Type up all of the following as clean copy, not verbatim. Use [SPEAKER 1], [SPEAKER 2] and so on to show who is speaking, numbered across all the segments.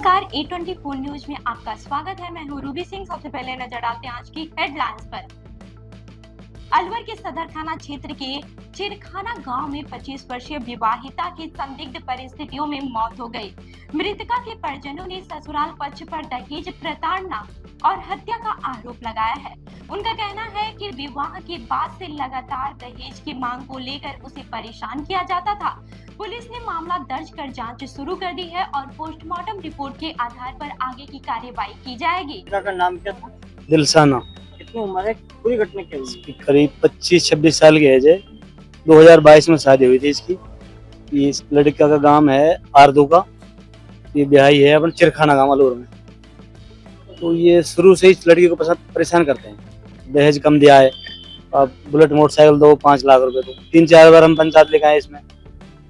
[SPEAKER 1] नमस्कार, A24 news में आपका स्वागत है। मैं हूं रूबी सिंह। सबसे पहले नजर डालते हैं आज की हेडलाइंस पर। अलवर के सदर थाना क्षेत्र के चिरखाना गांव में 25 वर्षीय विवाहिता की संदिग्ध परिस्थितियों में मौत हो गई। मृतका के परिजनों ने ससुराल पक्ष पर दहेज प्रताड़ना और हत्या का आरोप लगाया है। उनका कहना है कि विवाह के बाद से लगातार दहेज की मांग को लेकर उसे परेशान किया जाता था। पुलिस ने मामला दर्ज कर जांच शुरू कर दी है और पोस्टमार्टम रिपोर्ट के आधार पर आगे की कार्यवाही की जाएगी।
[SPEAKER 2] का नाम क्या था?
[SPEAKER 3] दिलसाना।
[SPEAKER 2] कितनी उम्र है? पूरी घटना क्या हुई?
[SPEAKER 3] करीब 25-26 साल की एज है। 2022 में शादी हुई थी इसकी। ये इस लड़का का गांव है आरदू का। ये ब्याही है अपन चिरखाना गांव अलवर में। तो ये शुरू से इस लड़की को परेशान करते हैं। दहेज कम दिया है, अब बुलेट मोटरसाइकिल दो 5 लाख रुपए दो। 3-4 बार हम पंचायत लेकर आए इसमें,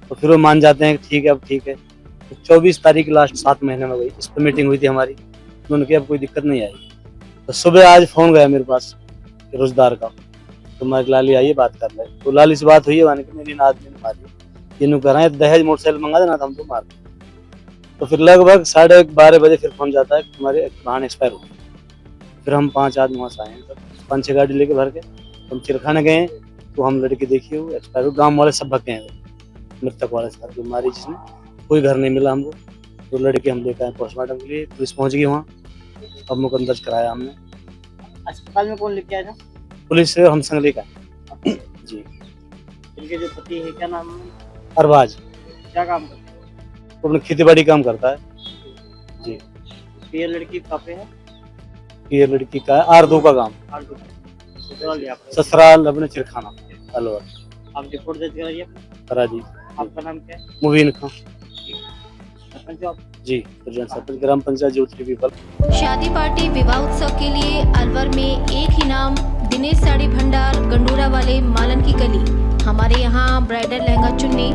[SPEAKER 3] तो फिर वो मान जाते हैं ठीक है अब ठीक है। तो 24 तारीख लास्ट 7 महीने में गई इस पर मीटिंग हुई थी हमारी। उन्होंने कहा अब कोई दिक्कत नहीं आई। तो सुबह आज फोन गया मेरे पास रोजदार का, तो मैं लाली आइए बात कर ले। तो लाली से बात हुई है, मेरी आदमी ने मारी। ये कह रहे हैं दहेज मोटरसाइकिल मंगा देना था, हम तो मार दें। तो फिर लगभग 12:30 बजे फिर फोन जाता है कि तुम्हारे वाहन एक्सपायर हो गए। फिर हम 5 आदमी वहाँ से आए हैं, 5-6 गाड़ी लेके भर के हम चिरखाने गए। तो हम लड़की देखी वो एक्सपायर, गाँव वाले सब भगे हैं मृतक वाले साथ जो मारी जिसने। कोई घर नहीं मिला हमको। तो लड़के हम लेकर आए पोस्टमार्टम के लिए। पुलिस पहुंच गई वहाँ, अब मुकदमा दर्ज कराया हमने।
[SPEAKER 2] अस्पताल में कौन लेके आया था?
[SPEAKER 3] पुलिस से हम संग लेकर आए जी।
[SPEAKER 2] इनके जो पति है क्या नाम है?
[SPEAKER 3] अरबाज।
[SPEAKER 2] क्या काम करते हैं?
[SPEAKER 3] वो अपने खेती बाड़ी काम करता है जी।
[SPEAKER 2] ये लड़की कहाँ पे है?
[SPEAKER 3] ये लड़की का है आरदू का काम, ससुराल अपने चिरखाना अलवर।
[SPEAKER 2] आप रिपोर्ट दर्ज कराइए।
[SPEAKER 3] करा दी।
[SPEAKER 2] आपका नाम क्या है?
[SPEAKER 3] मुबीन खां
[SPEAKER 2] सरपंच आप?
[SPEAKER 3] जी, प्रेसिडेंट सरपंच ग्राम पंचायत ज्योति पीपल।
[SPEAKER 4] शादी पार्टी विवाह उत्सव के लिए अलवर में एक ही नाम, दिनेश साड़ी भंडार, गंडूरा वाले मालन की गली। हमारे यहाँ ब्राइडल लहंगा चुन्नी,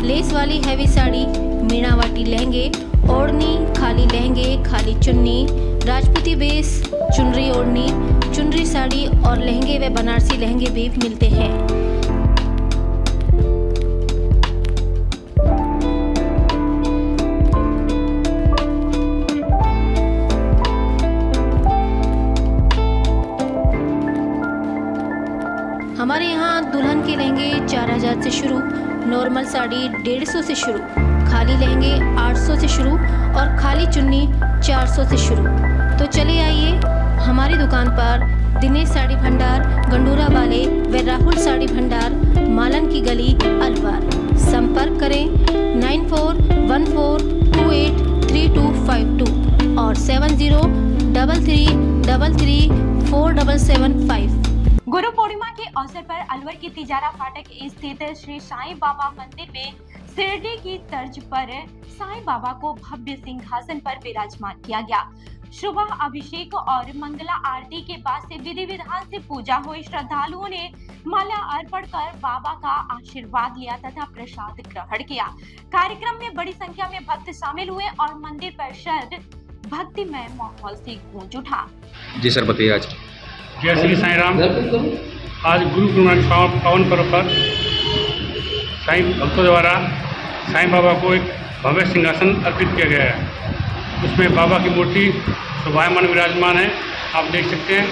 [SPEAKER 4] लेस वाली हैवी साड़ी, मीणावाटी लहंगे, ओढ़नी, खाली लहंगे, खाली चुन्नी, राजपूती बेस, चुनरी ओढ़नी, चुनरी साड़ी और लहंगे व बनारसी लहंगे भी मिलते हैं। हमारे यहाँ दुल्हन के लहंगे 4000 से शुरू, नॉर्मल साड़ी 150 से शुरू, खाली लहंगे 800 से शुरू और खाली चुन्नी 400 से शुरू। तो चले आइए हमारी दुकान पर, दिनेश साड़ी भंडार, गंडूरा वाले व राहुल साड़ी भंडार, मालन की गली, अलवर। संपर्क करें 9414283252 और 7033334775।
[SPEAKER 1] गुरु पूर्णिमा के अवसर पर अलवर के तिजारा फाटक स्थित श्री साईं बाबा मंदिर में शिरडी की तर्ज पर साईं बाबा को भव्य सिंहासन पर विराजमान किया गया। सुबह अभिषेक और मंगला आरती के बाद से विधि विधान से पूजा हुई। श्रद्धालुओं ने माल्या अर्पण कर बाबा का आशीर्वाद लिया तथा प्रसाद ग्रहण किया। कार्यक्रम में बड़ी संख्या में भक्त शामिल हुए और मंदिर परिसर भक्तिमय माहौल से गूंज उठा।
[SPEAKER 5] जी सर, बताइए। आज
[SPEAKER 6] जय श्री साईं राम। आज गुरु पूर्णिमा के पावन पर्व पर साईं भक्तों द्वारा साईं बाबा को एक भव्य सिंहासन अर्पित किया गया है। उसमें बाबा की मूर्ति शोभायमान विराजमान है, आप देख सकते हैं।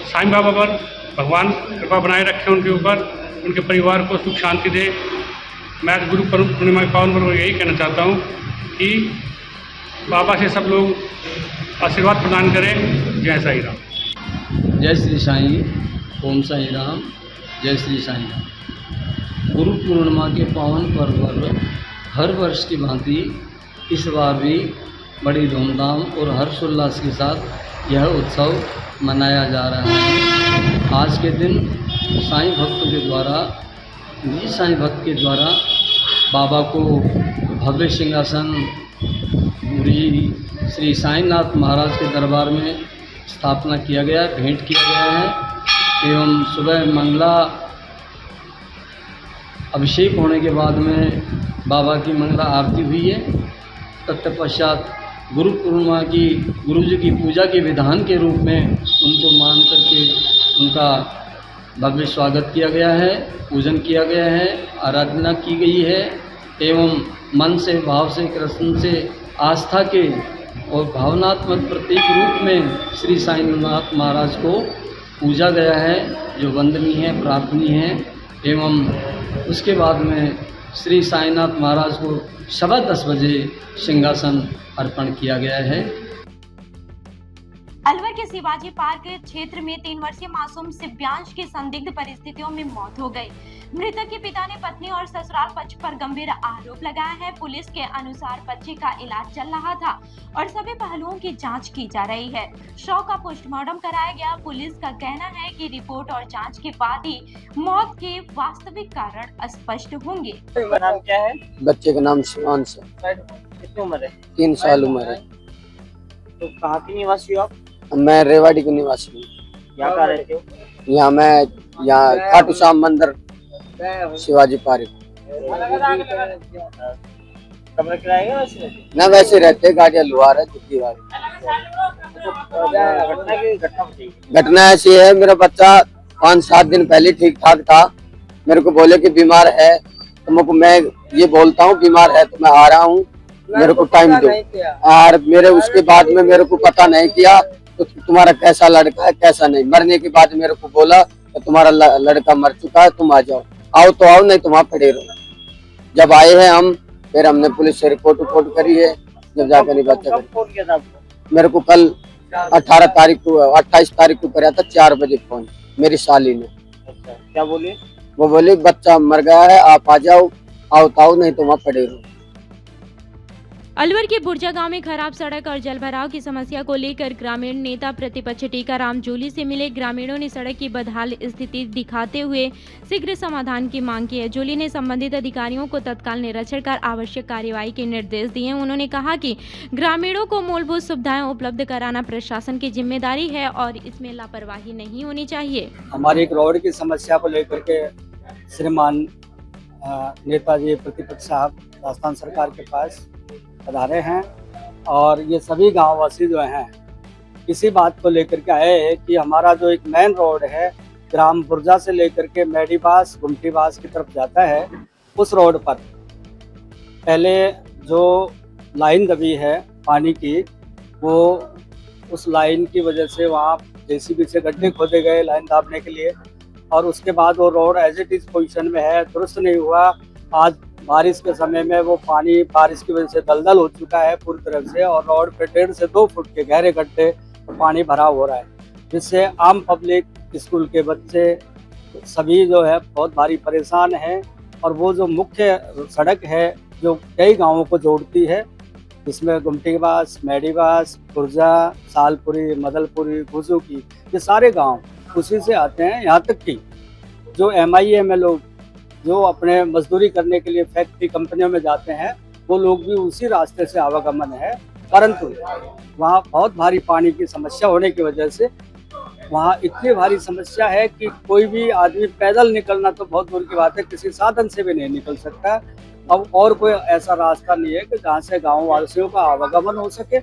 [SPEAKER 6] साईं बाबा पर भगवान कृपा बनाए रखें, उनके ऊपर, उनके परिवार को सुख शांति दे। मैं आज गुरु पूर्णिमा के पावन पर्व पर यही कहना चाहता हूँ कि बाबा से सब लोग आशीर्वाद प्रदान करें। जय साईं राम।
[SPEAKER 7] जय श्री साईं, ओम साईं राम, जय श्री साईं राम। गुरु पूर्णिमा के पावन पर्व पर हर वर्ष की भांति इस बार भी बड़ी धूमधाम और हर्षोल्लास के साथ यह उत्सव मनाया जा रहा है। आज के दिन साईं भक्तों के द्वारा, निज साईं भक्त के द्वारा बाबा को भव्य सिंहासन श्री साईंनाथ महाराज के दरबार में स्थापना किया गया, भेंट किया गया है। एवं सुबह मंगला अभिषेक होने के बाद में बाबा की मंगला आरती हुई है। तत्पश्चात गुरु पूर्णिमा की गुरु जी की पूजा के विधान के रूप में उनको मान करके उनका भव्य स्वागत किया गया है, पूजन किया गया है, आराधना की गई है एवं मन से भाव से कृष्ण से आस्था के और भावनात्मक प्रतीक रूप में श्री साईनाथ महाराज को पूजा गया है, जो वंदनीय है, प्रार्थनीय है। एवं उसके बाद में श्री साईनाथ महाराज को 10:15 बजे सिंहासन अर्पण किया गया है।
[SPEAKER 1] अलवर के शिवाजी पार्क क्षेत्र में 3 वर्षीय मासूम शिव्यांश की संदिग्ध परिस्थितियों में मौत हो गई। मृतक के पिता ने पत्नी और ससुराल पक्ष पर गंभीर आरोप लगाया है। पुलिस के अनुसार बच्चे का इलाज चल रहा था और सभी पहलुओं की जांच की जा रही है। शव का पोस्टमार्टम कराया गया। पुलिस का कहना है कि रिपोर्ट और जांच के बाद ही मौत के वास्तविक कारण स्पष्ट होंगे।
[SPEAKER 2] आपका नाम क्या है?
[SPEAKER 5] बच्चे का नाम शिवांश है।
[SPEAKER 2] कितनी उम्र है?
[SPEAKER 5] 3 साल उम्र है।
[SPEAKER 2] तो कहाँ की निवासी हो आप?
[SPEAKER 5] मैं रेवाड़ी का निवासी हूँ।
[SPEAKER 2] यहाँ कहाँ रहते हो?
[SPEAKER 5] यहाँ खाटू श्याम मंदिर शिवाजी पार्क।
[SPEAKER 2] कमरा किराया वैसे रहते?
[SPEAKER 5] न वैसे रहते, गाड़ियाँ लुहार है दुखी वाली।
[SPEAKER 2] घटना बताइए।
[SPEAKER 5] घटना ऐसी है, मेरा बच्चा 5-7 दिन पहले ठीक ठाक था। मेरे को बोले कि बीमार है, तो मैं ये बोलता हूँ बीमार है तो मैं आ रहा हूँ, मेरे को टाइम दो। और मेरे उसके बाद में मेरे को पता नहीं किया तो तुम्हारा कैसा लड़का है कैसा नहीं। मरने के बाद मेरे को बोला तो तुम्हारा लड़का मर चुका है, तुम आ जाओ। आओ तो आओ, नहीं तो वहाँ खड़े रहो। जब आए हैं हम, फिर हमने पुलिस से रिपोर्ट करी है। जब जाकर बच्चा
[SPEAKER 2] फोन किया था आपको?
[SPEAKER 5] मेरे को कल 28 तारीख को कराया था 4 बजे फोन मेरी साली ने।
[SPEAKER 2] अच्छा, क्या बोले?
[SPEAKER 5] वो बोली बच्चा मर गया है, आप आ जाओ, आओ तो आओ, नहीं तो वहाँ पड़े रहो।
[SPEAKER 8] अलवर के बुर्जा गांव में खराब सड़क और जलभराव की समस्या को लेकर ग्रामीण नेता प्रतिपक्ष टीकाराम जूली से मिले। ग्रामीणों ने सड़क की बदहाल स्थिति दिखाते हुए शीघ्र समाधान की मांग की है। जूली ने संबंधित अधिकारियों को तत्काल निरीक्षण कर आवश्यक कार्रवाई के निर्देश दिए। उन्होंने कहा कि ग्रामीणों को मूलभूत सुविधाएं उपलब्ध कराना प्रशासन की जिम्मेदारी है और इसमें लापरवाही नहीं होनी चाहिए।
[SPEAKER 3] हमारी एक रोड की समस्या को लेकर के श्रीमान नेताजी प्रतिपक्ष साहब राजस्थान सरकार के पास पधारे हैं और ये सभी गांववासी जो हैं इसी बात को लेकर के आए हैं कि हमारा जो एक मेन रोड है ग्राम बुर्जा से लेकर के मेडीबास गुमटीबास की तरफ जाता है, उस रोड पर पहले जो लाइन दबी है पानी की, वो उस लाइन की वजह से वहाँ जेसीबी से गड्ढे खोदे गए लाइन दाबने के लिए, और उसके बाद वो road as it is position में है, दुरुस्त नहीं हुआ। आज बारिश के समय में वो पानी बारिश की वजह से दलदल हो चुका है पूरी तरह से, और रोड पे 1.5 से 2 फुट के गहरे गड्ढे पानी भरा हो रहा है, जिससे आम पब्लिक, स्कूल के बच्चे सभी जो है बहुत भारी परेशान हैं। और वो जो मुख्य सड़क है जो कई गांवों को जोड़ती है, जिसमें गुमटीबास, मेडीबास, बुर्जा, सालपुरी, मदलपुरी, गुजू की, ये सारे गांव उसी से आते हैं। यहाँ तक कि जो MIA लोग जो अपने मजदूरी करने के लिए फैक्ट्री कंपनियों में जाते हैं, वो लोग भी उसी रास्ते से आवागमन है। परंतु वहाँ बहुत भारी पानी की समस्या होने की वजह से वहाँ इतनी भारी समस्या है कि कोई भी आदमी पैदल निकलना तो बहुत दूर की बात है, किसी साधन से भी नहीं निकल सकता। अब और कोई ऐसा रास्ता नहीं है कि जहाँ से गाँव वासियों का आवागमन हो सके।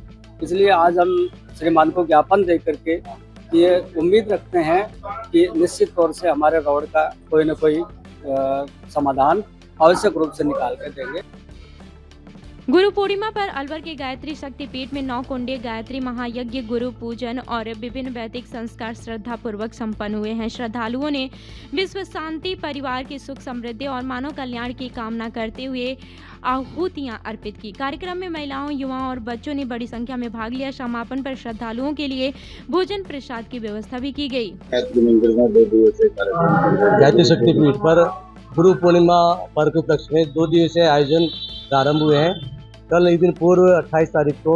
[SPEAKER 3] इसलिए आज हम श्रीमान को ज्ञापन दे करके ये उम्मीद रखते हैं कि निश्चित तौर से हमारे रोड का कोई न कोई समाधान आवश्यक रूप से निकाल कर देंगे।
[SPEAKER 8] गुरु पूर्णिमा पर अलवर के गायत्री शक्तिपीठ में 9 कुंडीय गायत्री महायज्ञ, गुरु पूजन और विभिन्न वैदिक संस्कार श्रद्धा पूर्वक संपन्न हुए हैं। श्रद्धालुओं ने विश्व शांति, परिवार की सुख समृद्धि और मानव कल्याण की कामना करते हुए आहुतियां अर्पित की। कार्यक्रम में महिलाओं, युवाओं और बच्चों ने बड़ी संख्या में भाग लिया। समापन पर श्रद्धालुओं के लिए भोजन प्रसाद की व्यवस्था भी की गई।
[SPEAKER 9] गायत्री शक्तिपीठ पर गुरु पूर्णिमा पर्व के उपलक्ष्य में 2 दिवसीय आयोजन प्रारंभ हुए हैं। कल एक दिन पूर्व 28 तारीख को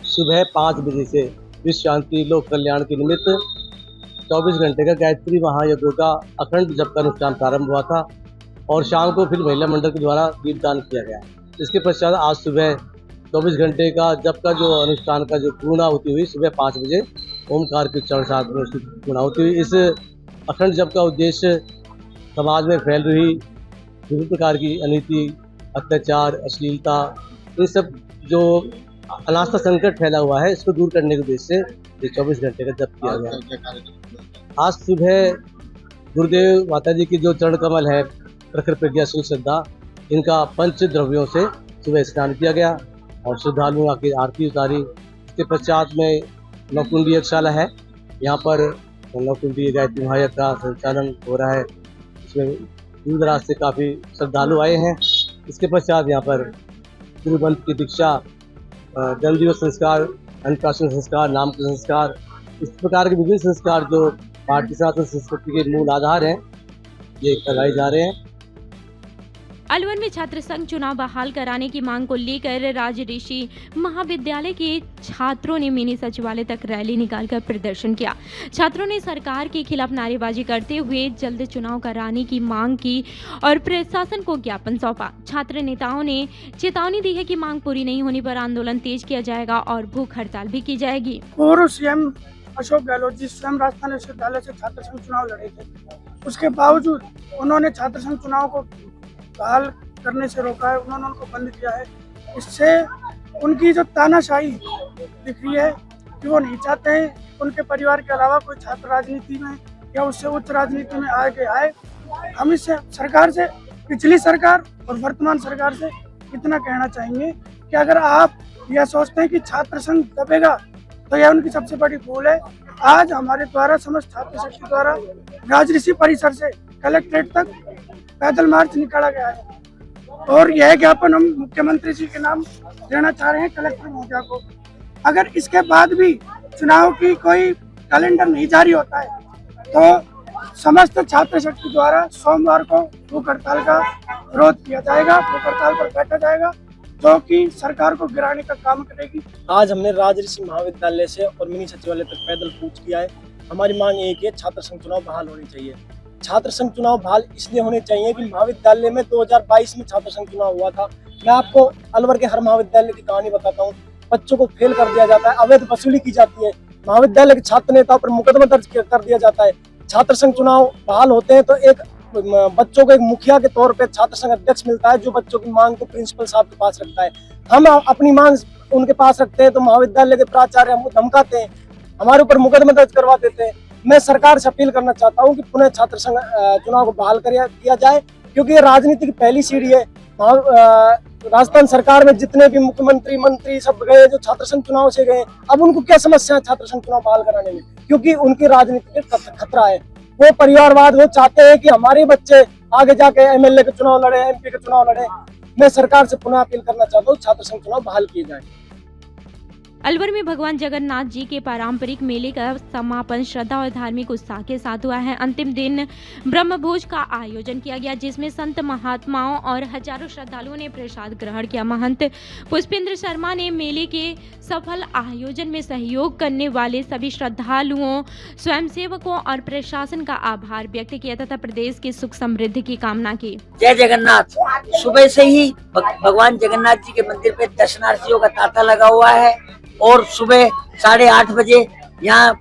[SPEAKER 9] सुबह 5 बजे से विश्व शांति, लोक कल्याण के निमित्त 24 घंटे का गायत्री महायज्ञ का अखंड जप का अनुष्ठान प्रारंभ हुआ था और शाम को फिर महिला मंडल के द्वारा दीपदान किया गया। इसके पश्चात आज सुबह 24 घंटे का जप का जो अनुष्ठान का जो पूर्णाहुति हुई, सुबह 5 बजे ओमकार के उच्चारण साथ में उसकी पूर्णाहुति हुई। इस अखंड जप का उद्देश्य समाज में फैल रही विभिन्न प्रकार की अनीति, अत्याचार, अश्लीलता, इन सब जो अनास्था संकट फैला हुआ है, इसको दूर करने के उद्देश्य से 24 घंटे का जप किया गया। आज सुबह गुरुदेव माता जी की जो चरण कमल है, प्रखर प्रज्ञा, सुख श्रद्धा, इनका पंच द्रव्यों से सुबह स्नान किया गया। और श्रद्धालुओं की आरती उतारी। इसके पश्चात में नवकुंडी यज्ञशाला है, यहाँ पर नवकुंडी गायत्री महायज्ञ का संचालन हो रहा है। इसमें दूर दराज से काफ़ी श्रद्धालु आए हैं। इसके पश्चात यहाँ पर गुरुबंध की दीक्षा, जन्म दिवस संस्कार, अन्नप्राशन संस्कार, नामकरण संस्कार, इस प्रकार के विभिन्न संस्कार जो भारतीय सनातन संस्कृति के मूल आधार हैं, ये कराए जा रहे हैं।
[SPEAKER 8] अलवर में छात्र संघ चुनाव बहाल कराने की मांग को लेकर राजऋषि महाविद्यालय के छात्रों ने मिनी सचिवालय तक रैली निकालकर प्रदर्शन किया। छात्रों ने सरकार के खिलाफ नारेबाजी करते हुए जल्द चुनाव कराने की मांग की और प्रशासन को ज्ञापन सौंपा। छात्र नेताओं ने चेतावनी दी है कि मांग पूरी नहीं होने पर आंदोलन तेज किया जाएगा और भूख हड़ताल भी की जाएगी।
[SPEAKER 10] पूर्व सीएम अशोक गहलोत जी स्वयं राजस्थान विश्वविद्यालय से छात्र संघ चुनाव लड़े थे, उसके बावजूद उन्होंने छात्र संघ चुनाव को बहाल करने से रोका है, उन्होंने उनको बंद किया है। इससे उनकी जो तानाशाही दिख रही है कि वो नहीं चाहते हैं उनके परिवार के अलावा कोई छात्र राजनीति में या उससे उच्च राजनीति में आगे आए। हम इससे सरकार से, पिछली सरकार और वर्तमान सरकार से इतना कहना चाहेंगे कि अगर आप यह सोचते हैं कि छात्र संघ दबेगा तो यह उनकी सबसे बड़ी भूल है। आज हमारे द्वारा, समस्त छात्र शक्ति द्वारा राजऋषि परिसर से कलेक्ट्रेट तक पैदल मार्च निकाला गया है और यह ज्ञापन हम मुख्यमंत्री जी के नाम देना चाह रहे हैं कलेक्टर महोदया को। अगर इसके बाद भी चुनाव की कोई कैलेंडर नहीं जारी होता है तो समस्त छात्र शक्ति द्वारा सोमवार को भूख हड़ताल का विरोध किया जाएगा, भूख हड़ताल पर बैठा जाएगा जो कि सरकार को गिराने का काम करेगी।
[SPEAKER 11] आज हमने राजऋषि महाविद्यालय से और मिनी सचिवालय तक पैदल कूच किया है। हमारी मांग एक है, छात्र संघ चुनाव बहाल होनी चाहिए। छात्र संघ चुनाव बहाल इसलिए होने चाहिए कि महाविद्यालय में 2022 में छात्र संघ चुनाव हुआ था। मैं आपको अलवर के हर महाविद्यालय की कहानी बताता हूँ। बच्चों को फेल कर दिया जाता है, अवैध वसूली की जाती है, महाविद्यालय के छात्र नेताओं पर मुकदमा दर्ज कर दिया जाता है। छात्र संघ चुनाव बहाल होते हैं तो एक बच्चों को एक मुखिया के तौर पे छात्र संघ अध्यक्ष मिलता है जो बच्चों की मांग को प्रिंसिपल साहब के पास रखता है। हम अपनी मांग उनके पास रखते हैं तो महाविद्यालय के प्राचार्य हमको धमकाते हैं, हमारे ऊपर मुकदमा दर्ज करवा देते हैं। मैं सरकार से अपील करना चाहता हूं कि पुनः छात्र संघ चुनाव को बहाल किया जाए, क्योंकि ये राजनीति की पहली सीढ़ी है। राजस्थान सरकार में जितने भी मुख्यमंत्री मंत्री सब गए जो छात्र संघ चुनाव से गए, अब उनको क्या समस्या है छात्र संघ चुनाव बहाल कराने में? क्योंकि उनकी राजनीति के खतरा है। वो परिवारवाद, वो चाहते हैं कि हमारे बच्चे आगे जाके एमएलए के चुनाव लड़े, एमपी के चुनाव लड़े। मैं सरकार से पुनः अपील करना चाहता हूँ छात्र संघ चुनाव बहाल किए जाए।
[SPEAKER 8] अलवर में भगवान जगन्नाथ जी के पारंपरिक मेले का समापन श्रद्धा और धार्मिक उत्साह के साथ हुआ है। अंतिम दिन ब्रह्मभोज का आयोजन किया गया जिसमें संत महात्माओं और हजारों श्रद्धालुओं ने प्रसाद ग्रहण किया। महंत पुष्पेंद्र शर्मा ने मेले के सफल आयोजन में सहयोग करने वाले सभी श्रद्धालुओं, स्वयंसेवकों और प्रशासन का आभार व्यक्त किया तथा प्रदेश की सुख समृद्धि की कामना की।
[SPEAKER 12] जय जगन्नाथ। सुबह से ही भगवान जगन्नाथ जी के मंदिर पे दर्शनार्थियों का तांता लगा हुआ है और सुबह 8:30 बजे यहाँ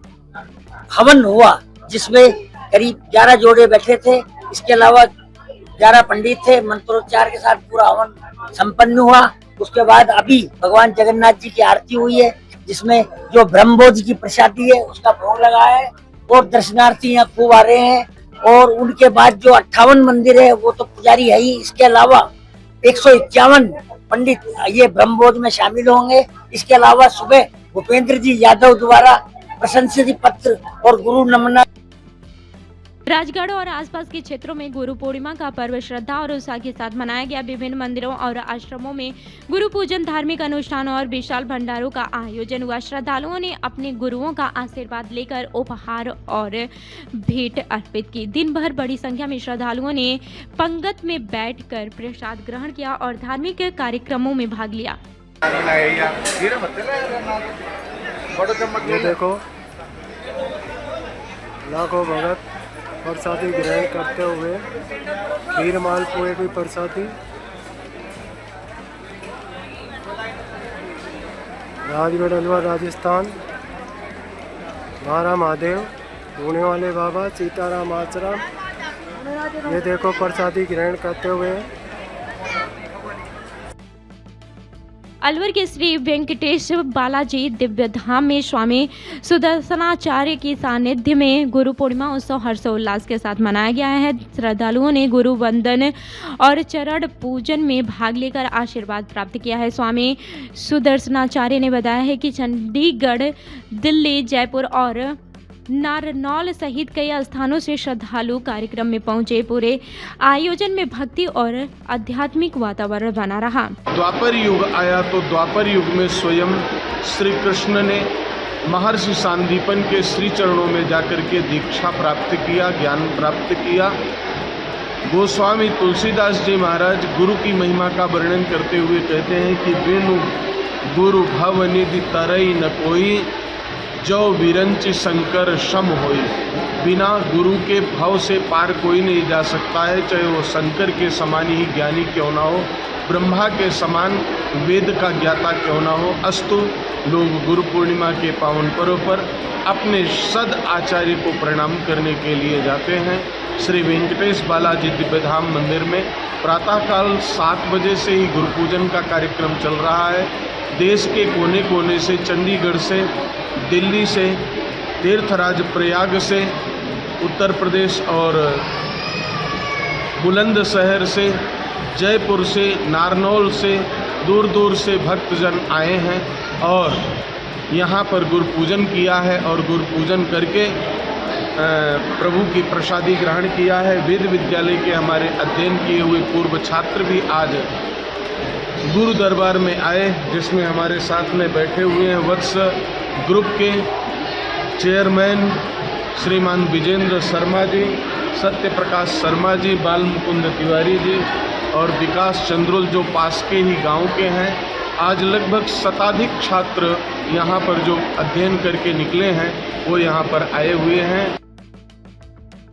[SPEAKER 12] हवन हुआ जिसमें करीब 11 जोड़े बैठे थे। इसके अलावा 11 पंडित थे। मंत्रोच्चार के साथ पूरा हवन संपन्न हुआ। उसके बाद अभी भगवान जगन्नाथ जी की आरती हुई है जिसमें जो ब्रह्मभोज की प्रसादी है उसका भोग लगा है और दर्शनार्थी यहाँ खूब आ रहे हैं। और उनके बाद जो 58 मंदिर है वो तो पुजारी है ही, इसके अलावा 151 पंडित ये ब्रह्मभोज में शामिल होंगे। इसके अलावा सुबह भूपेंद्र जी यादव द्वारा प्रशंसित पत्र और गुरु नमना।
[SPEAKER 8] राजगढ़ और आसपास के क्षेत्रों में गुरु पूर्णिमा का पर्व श्रद्धा और उत्साह के साथ मनाया गया। विभिन्न मंदिरों और आश्रमों में गुरु पूजन, धार्मिक अनुष्ठानों और विशाल भंडारों का आयोजन हुआ। श्रद्धालुओं ने अपने गुरुओं का आशीर्वाद लेकर उपहार और भेंट अर्पित की। दिन भर बड़ी संख्या में श्रद्धालुओं ने पंगत में बैठकर प्रसाद ग्रहण किया और धार्मिक कार्यक्रमों में भाग लिया।
[SPEAKER 13] ये देखो लाखों भगत प्रसादी ग्रहण करते हुए, खीर मालपुए की प्रसादी, राजगढ़ अलवर राजस्थान, महारा महादेव, होने वाले बाबा सीताराम आश्रम। ये देखो प्रसादी ग्रहण करते हुए।
[SPEAKER 8] अलवर के श्री वेंकटेश बालाजी दिव्य धाम में स्वामी सुदर्शनाचार्य की सानिध्य में गुरु पूर्णिमा उत्सव हर्षोल्लास के साथ मनाया गया है। श्रद्धालुओं ने गुरु वंदन और चरण पूजन में भाग लेकर आशीर्वाद प्राप्त किया है। स्वामी सुदर्शनाचार्य ने बताया है कि चंडीगढ़, दिल्ली, जयपुर और नारनौल सहित कई स्थानों से श्रद्धालु कार्यक्रम में पहुंचे। पूरे आयोजन में भक्ति और आध्यात्मिक वातावरण बना रहा।
[SPEAKER 14] द्वापर युग आया तो द्वापर युग में स्वयं श्री कृष्ण ने महर्षि सांदीपन के श्री चरणों में जाकर के दीक्षा प्राप्त किया, ज्ञान प्राप्त किया। गोस्वामी तुलसीदास जी महाराज गुरु की महिमा का वर्णन करते हुए कहते हैं कि बिनु गुरु भव निधि तरई न कोई, जो विरंचि शंकर शम होई। बिना गुरु के भव से पार कोई नहीं जा सकता है, चाहे वो शंकर के समान ही ज्ञानी क्यों ना हो, ब्रह्मा के समान वेद का ज्ञाता क्यों ना हो। अस्तु लोग गुरु पूर्णिमा के पावन पर्व पर अपने सद आचार्य को प्रणाम करने के लिए जाते हैं। श्री वेंकटेश बालाजी दिव्यधाम मंदिर में प्रातःकाल 7 बजे से ही गुरु पूजन का कार्यक्रम चल रहा है। देश के कोने कोने से, चंडीगढ़ से, दिल्ली से, तीर्थराज प्रयाग से, उत्तर प्रदेश और बुलंदशहर से, जयपुर से, नारनौल से, दूर दूर से भक्तजन आए हैं और यहाँ पर गुरु पूजन किया है और गुरु पूजन करके प्रभु की प्रसादी ग्रहण किया है। वेद विद्यालय के हमारे अध्ययन किए हुए पूर्व छात्र भी आज गुरु दरबार में आए, जिसमें हमारे साथ में बैठे हुए हैं वत्स ग्रुप के चेयरमैन श्रीमान विजेंद्र शर्मा जी, सत्य प्रकाश शर्मा जी, बाल मुकुंद तिवारी जी और विकास चंद्रोल जो पास के ही गांव के हैं। आज लगभग शताधिक छात्र यहाँ पर जो अध्ययन करके निकले हैं वो यहाँ पर आए हुए हैं।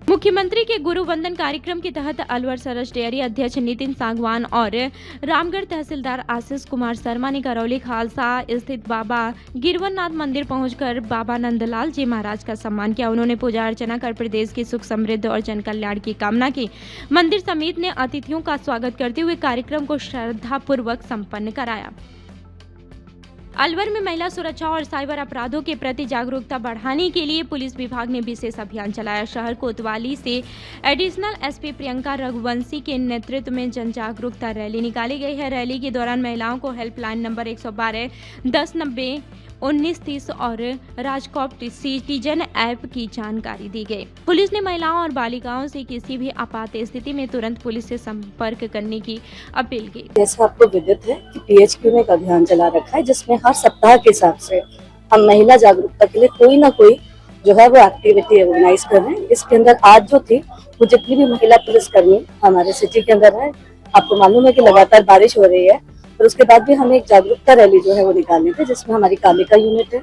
[SPEAKER 8] मुख्यमंत्री के गुरु वंदन कार्यक्रम के तहत अलवर सरस डेयरी अध्यक्ष नितिन सांगवान और रामगढ़ तहसीलदार आशीष कुमार शर्मा ने करौली खालसा स्थित बाबा गिरवरनाथ मंदिर पहुंचकर बाबा नंदलाल जी महाराज का सम्मान किया। उन्होंने पूजा अर्चना कर प्रदेश की सुख समृद्धि और जन कल्याण की कामना की। मंदिर समिति ने अतिथियों का स्वागत करते हुए कार्यक्रम को श्रद्धापूर्वक संपन्न कराया। अलवर में महिला सुरक्षा और साइबर अपराधों के प्रति जागरूकता बढ़ाने के लिए पुलिस विभाग ने विशेष अभियान चलाया। शहर कोतवाली से एडिशनल एसपी प्रियंका रघुवंशी के नेतृत्व में जन जागरूकता रैली निकाली गई है। रैली के दौरान महिलाओं को हेल्पलाइन नंबर 112 1090 1930 और राजकॉप सिटीजन ऐप की जानकारी दी गई। पुलिस ने महिलाओं और बालिकाओं से किसी भी आपात स्थिति में तुरंत पुलिस से संपर्क करने की अपील की।
[SPEAKER 15] जैसा आपको विदित है कि पीएचक्यू में एक अभियान चला रखा है, जिसमें हर सप्ताह के हिसाब से हम महिला जागरूकता के लिए कोई ना कोई जो है वो एक्टिविटी ऑर्गेनाइज कर रहे हैं। इसके अंदर आज जो थी वो जितनी भी महिला पुलिसकर्मी हमारे सिटी के अंदर है, आपको मालूम है कि लगातार बारिश हो रही है, और उसके बाद भी हमें एक जागरूकता रैली जो है वो निकालनी थी, जिसमें हमारी कालिका यूनिट है,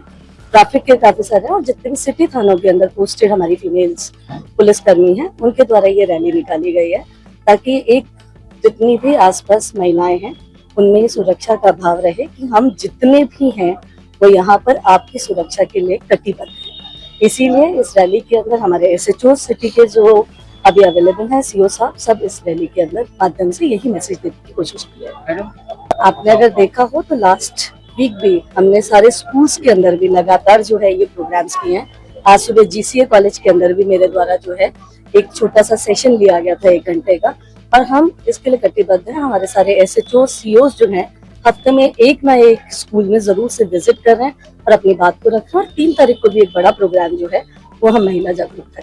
[SPEAKER 15] ट्रैफिक के काफी सारे और जितने भी सिटी थानों के अंदर पोस्टेड हमारी फीमेल्स पुलिसकर्मी हैं उनके द्वारा ये रैली निकाली गई है, ताकि एक जितनी भी आसपास महिलाएं हैं उनमें सुरक्षा का भाव रहे कि हम जितने भी हैं वो यहाँ पर आपकी सुरक्षा के लिए कटिबद्ध हैं। इसीलिए इस रैली के अंदर हमारे SHO सिटी के जो अभी अवेलेबल हैं, CO साहब, सब इस रैली के अंदर माध्यम से यही मैसेज देने की कोशिश की है। आपने अगर देखा हो तो लास्ट वीक भी हमने सारे स्कूल्स के अंदर भी लगातार जो है ये प्रोग्राम्स किए हैं। आज सुबह GCA कॉलेज के अंदर भी मेरे द्वारा जो है एक छोटा सा सेशन लिया गया था 1 घंटे का, और हम इसके लिए कटिबद्ध हैं। हमारे सारे SHO COs जो हैं हफ्ते में एक ना एक स्कूल में जरूर से विजिट कर रहे हैं और अपनी बात को रख रहे हैं। और 3 तारीख को भी एक बड़ा प्रोग्राम जो है वो हम महिला जागरूकता